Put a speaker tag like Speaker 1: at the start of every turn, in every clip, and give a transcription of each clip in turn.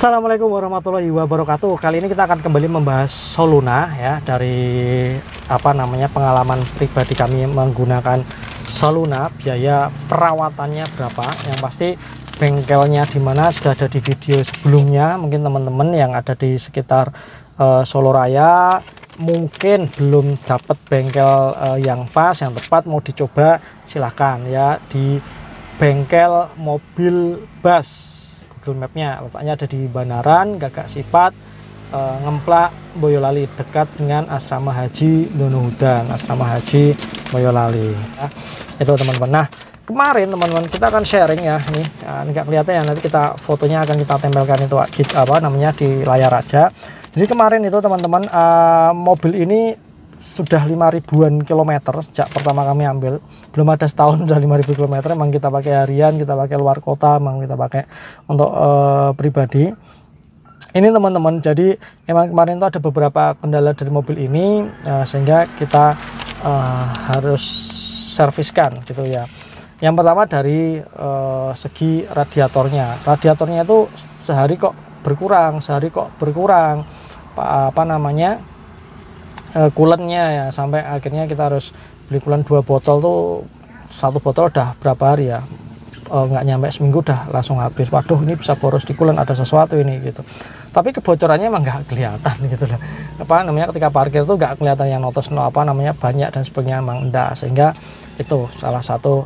Speaker 1: Assalamualaikum warahmatullahi wabarakatuh. Kali ini kita akan kembali membahas Soluna ya, dari pengalaman pribadi kami menggunakan Soluna. Biaya perawatannya berapa, yang pasti bengkelnya di mana sudah ada di video sebelumnya. Mungkin teman-teman yang ada di sekitar Solo Raya mungkin belum dapat bengkel yang pas, yang tepat, mau dicoba silahkan ya di bengkel mobil bus. Google Mapnya letaknya ada di Banaran, Gagak Sipat, Ngemplak, Boyolali, dekat dengan Asrama Haji Donohudan, Asrama Haji Boyolali ya. Itu teman-teman. Nah, kemarin teman-teman kita akan sharing ya, ini nggak kelihatan ya, nanti kita fotonya akan kita tempelkan itu di layar aja. Jadi kemarin itu teman-teman, mobil ini sudah 5.000-an kilometer sejak pertama kami ambil, belum ada setahun sudah 5.000 kilometer. Emang kita pakai harian, kita pakai luar kota, emang kita pakai untuk pribadi ini teman-teman. Jadi emang kemarin itu ada beberapa kendala dari mobil ini, sehingga kita harus serviskan gitu ya. Yang pertama dari segi radiatornya itu sehari kok berkurang, coolant-nya ya, sampai akhirnya kita harus beli coolant 2 botol tuh. 1 botol udah berapa hari ya, nggak nyampe seminggu udah langsung habis. Waduh, ini bisa boros di coolant, ada sesuatu ini gitu. Tapi kebocorannya emang nggak kelihatan gitu loh. Ketika parkir tuh nggak kelihatan yang notos banyak dan sebagainya, emang enggak. Sehingga itu salah satu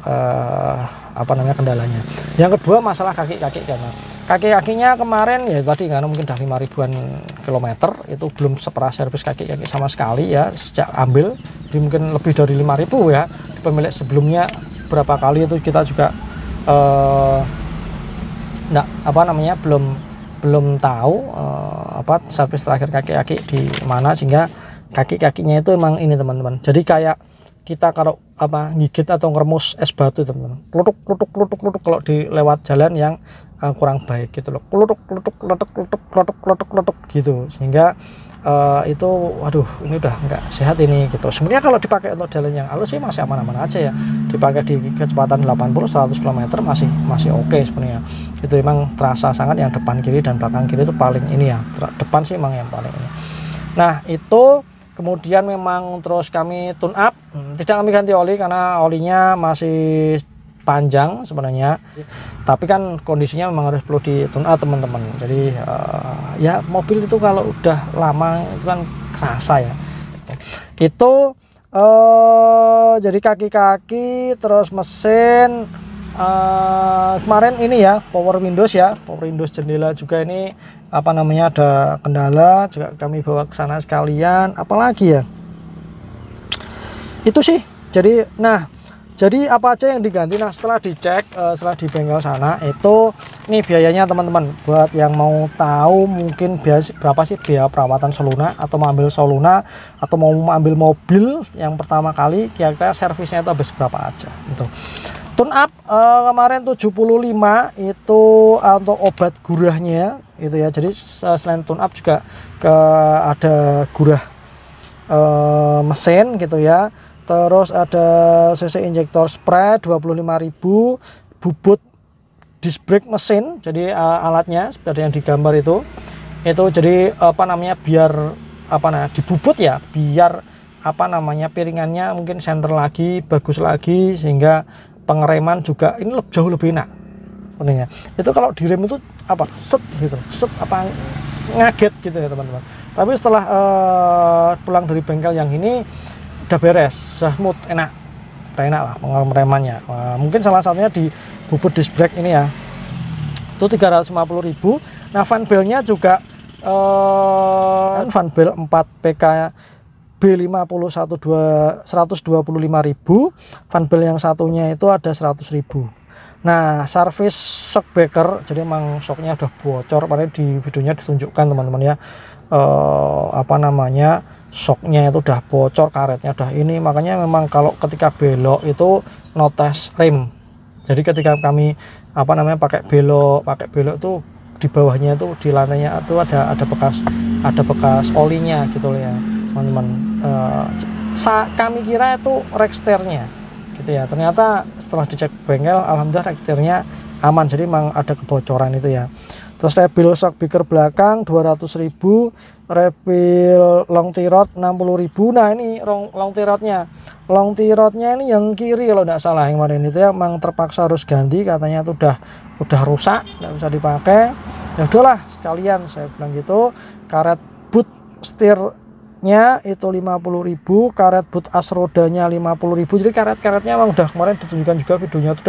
Speaker 1: kendalanya. Yang kedua masalah kaki-kaki, karena kaki-kakinya kemarin ya tadi karena mungkin udah 5.000-an kilometer, itu belum pernah servis kaki-kaki sama sekali ya sejak ambil. Jadi mungkin lebih dari 5.000 ya. Di pemilik sebelumnya berapa kali itu kita juga belum tahu servis terakhir kaki-kaki di mana, sehingga kaki-kakinya itu emang ini teman-teman. Jadi kayak kita kalau gigit atau ngeremus es batu teman-teman, klutuk kalau di lewat jalan yang kurang baik gitu loh, klutuk gitu, sehingga itu waduh, ini udah nggak sehat ini gitu. Sebenarnya kalau dipakai untuk jalan yang halus sih masih aman-aman aja ya, dipakai di kecepatan 80-100 km masih oke sebenarnya. Itu emang terasa sangat yang depan kiri dan belakang kiri itu paling ini ya, depan sih emang yang paling ini. Nah itu kemudian memang terus kami tune up, tidak kami ganti oli karena olinya masih panjang sebenarnya, tapi kan kondisinya memang harus perlu di tune up teman-teman. Jadi ya mobil itu kalau udah lama itu kan kerasa ya. Itu jadi kaki-kaki terus mesin, kemarin ini ya power windows jendela juga ini ada kendala juga, kami bawa ke sana sekalian. Apalagi ya itu sih. Jadi apa aja yang diganti. Nah setelah dicek, setelah di bengkel sana itu ini biayanya teman-teman, buat yang mau tahu mungkin berapa sih biaya perawatan Soluna, atau mau ambil Soluna atau mau ambil mobil yang pertama kali, kira-kira servisnya itu habis berapa aja gitu. Tune up kemarin 75 itu untuk obat gurahnya gitu ya. Jadi selain tune up juga ada gurah mesin gitu ya. Terus ada CC injektor spray 25.000, bubut disc brake mesin, jadi alatnya seperti yang digambar itu jadi biar dibubut ya, biar piringannya mungkin center lagi, bagus lagi, sehingga pengereman juga ini jauh lebih enak sebenarnya. Itu kalau direm itu ngaget gitu ya teman-teman. Tapi setelah pulang dari bengkel yang ini udah beres, smooth, enak lah pengeremannya. Mungkin salah satunya di bubut disc brake ini ya, itu 350.000. Nah fan belnya juga fan bel 4 PK B50 125.000, fan bel yang satunya itu ada 100.000. Nah servis shock breaker, jadi emang shocknya udah bocor, padahal di videonya ditunjukkan teman-teman ya, shocknya itu udah bocor, karetnya udah ini. Makanya memang kalau ketika belok itu notes rim. Jadi ketika kami pakai belok itu di bawahnya itu, di lantainya itu ada bekas olinya gitu ya teman-teman. Kami kira itu reksternya gitu ya, ternyata setelah dicek bengkel alhamdulillah reksternya aman. Jadi memang ada kebocoran itu ya. Terus refill shock breaker belakang 200.000, refill long T-rod 60.000. Nah ini long T-rodnya, ini yang kiri kalau tidak salah yang kemarin itu ya, emang terpaksa harus ganti, katanya itu udah rusak, nggak bisa dipakai. Ya udahlah sekalian saya bilang gitu. Karet boot setirnya itu 50.000, karet boot as rodanya 50.000. Jadi karet-karetnya emang udah kemarin ditunjukkan juga videonya, itu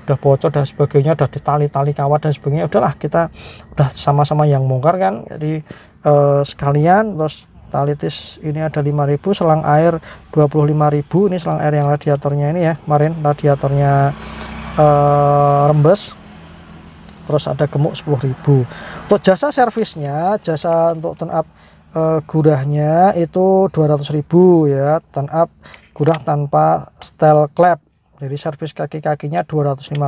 Speaker 1: udah bocor dan sebagainya, udah ditali-tali kawat dan sebagainya. Udahlah, kita udah sama-sama yang bongkar kan, jadi sekalian. Terus tali tis ini ada 5.000, selang air 25.000. Ini selang air yang radiatornya ini ya, kemarin radiatornya rembes. Terus ada gemuk 10.000. Untuk jasa servisnya, jasa untuk tune up gurahnya itu 200.000 ya, tune up gurah tanpa steel klep. Jadi servis kaki-kakinya 250.000.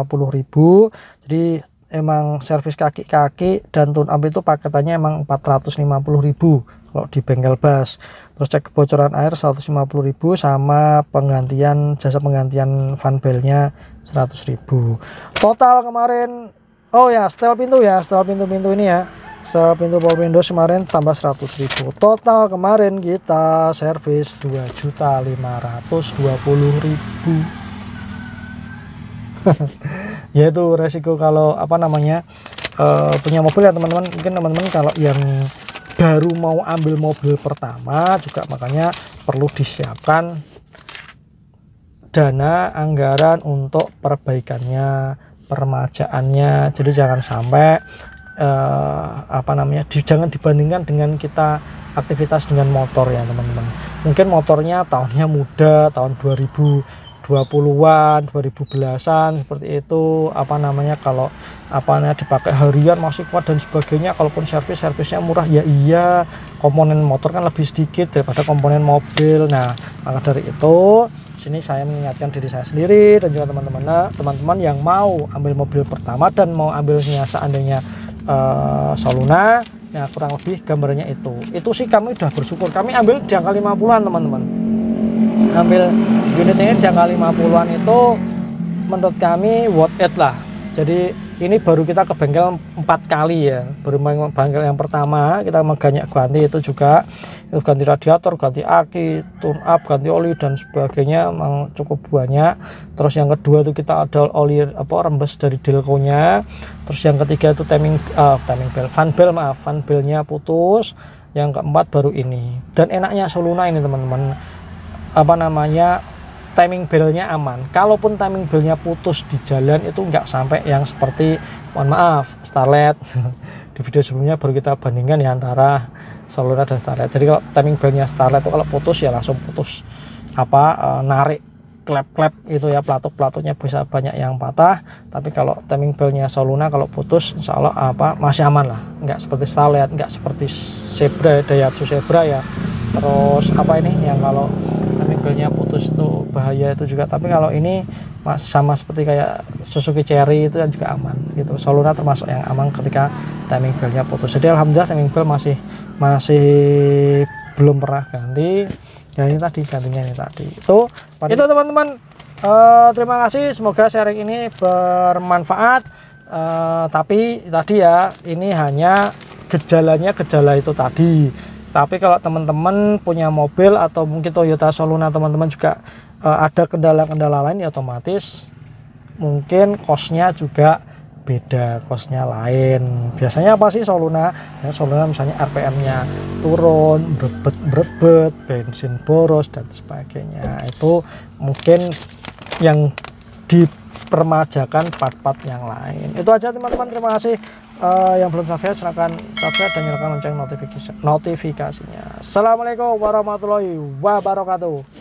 Speaker 1: Jadi emang servis kaki-kaki dan tune up itu paketannya emang 450.000 kalau di bengkel Bas. Terus cek kebocoran air 150.000 sama jasa penggantian fan belnya 100.000. Total kemarin, oh ya, setel pintu ya, setel pintu-pintu ini ya, setel pintu power windows kemarin tambah 100.000. Total kemarin kita servis 2.520.000. Yaitu resiko kalau punya mobil ya teman-teman. Mungkin teman-teman kalau yang baru mau ambil mobil pertama juga, makanya perlu disiapkan dana anggaran untuk perbaikannya, permajaannya. Jadi jangan sampai jangan dibandingkan dengan kita aktivitas dengan motor ya teman-teman. Mungkin motornya tahunnya muda, tahun 2020-an, 2010-an seperti itu, kalau dipakai harian masih kuat dan sebagainya. Kalaupun servisnya murah ya iya, komponen motor kan lebih sedikit daripada komponen mobil. Nah, maka dari itu sini saya mengingatkan diri saya sendiri dan juga teman-teman yang mau ambil mobil pertama dan mau ambilnya seandainya Soluna, ya kurang lebih gambarnya itu sih kami udah bersyukur. Kami ambil di angka 50-an teman-teman, ambil unit ini di angka 50-an itu menurut kami worth it lah. Jadi ini baru kita ke bengkel 4 kali ya, baru bengkel yang pertama kita ganti itu juga, itu ganti radiator, ganti aki, tune up, ganti oli dan sebagainya, memang cukup banyak. Terus yang kedua itu kita ada oli rembes dari Delco-nya. Terus yang ketiga itu fan belnya putus. Yang keempat baru ini. Dan enaknya Soluna ini teman-teman, timing belnya aman. Kalaupun timing belnya putus di jalan itu nggak sampai yang seperti, mohon maaf, Starlet. Di video sebelumnya baru kita bandingkan ya antara Soluna dan Starlet. Jadi kalau timing belnya Starlet itu kalau putus ya langsung putus, narik klep-klep itu ya, pelatuk-pelatuknya bisa banyak yang patah. Tapi kalau timing belnya Soluna kalau putus, insya Allah masih aman lah, nggak seperti Starlet, nggak seperti Zebra, Daihatsu Zebra ya. Terus yang kalau timing belnya putus itu bahaya itu juga. Tapi kalau ini sama seperti kayak Suzuki Cherry itu juga aman gitu. Soluna termasuk yang aman ketika timing belnya putus. Jadi alhamdulillah timing bel masih belum pernah ganti. Ya ini tadi gantinya ini tadi. Itu teman-teman. Terima kasih, semoga sharing ini bermanfaat. Tapi tadi ya, ini hanya gejala itu tadi. Tapi kalau teman-teman punya mobil atau mungkin Toyota Soluna, teman-teman juga ada kendala-kendala lain ya, otomatis mungkin kosnya juga beda, kosnya lain. Biasanya apa sih Soluna? Ya, Soluna misalnya RPM-nya turun, berebet, bensin boros dan sebagainya. Itu mungkin yang dipermajakan part-part yang lain. Itu aja teman-teman, terima kasih. Yang belum subscribe silahkan subscribe dan nyalakan lonceng notifikasinya. Assalamualaikum warahmatullahi wabarakatuh.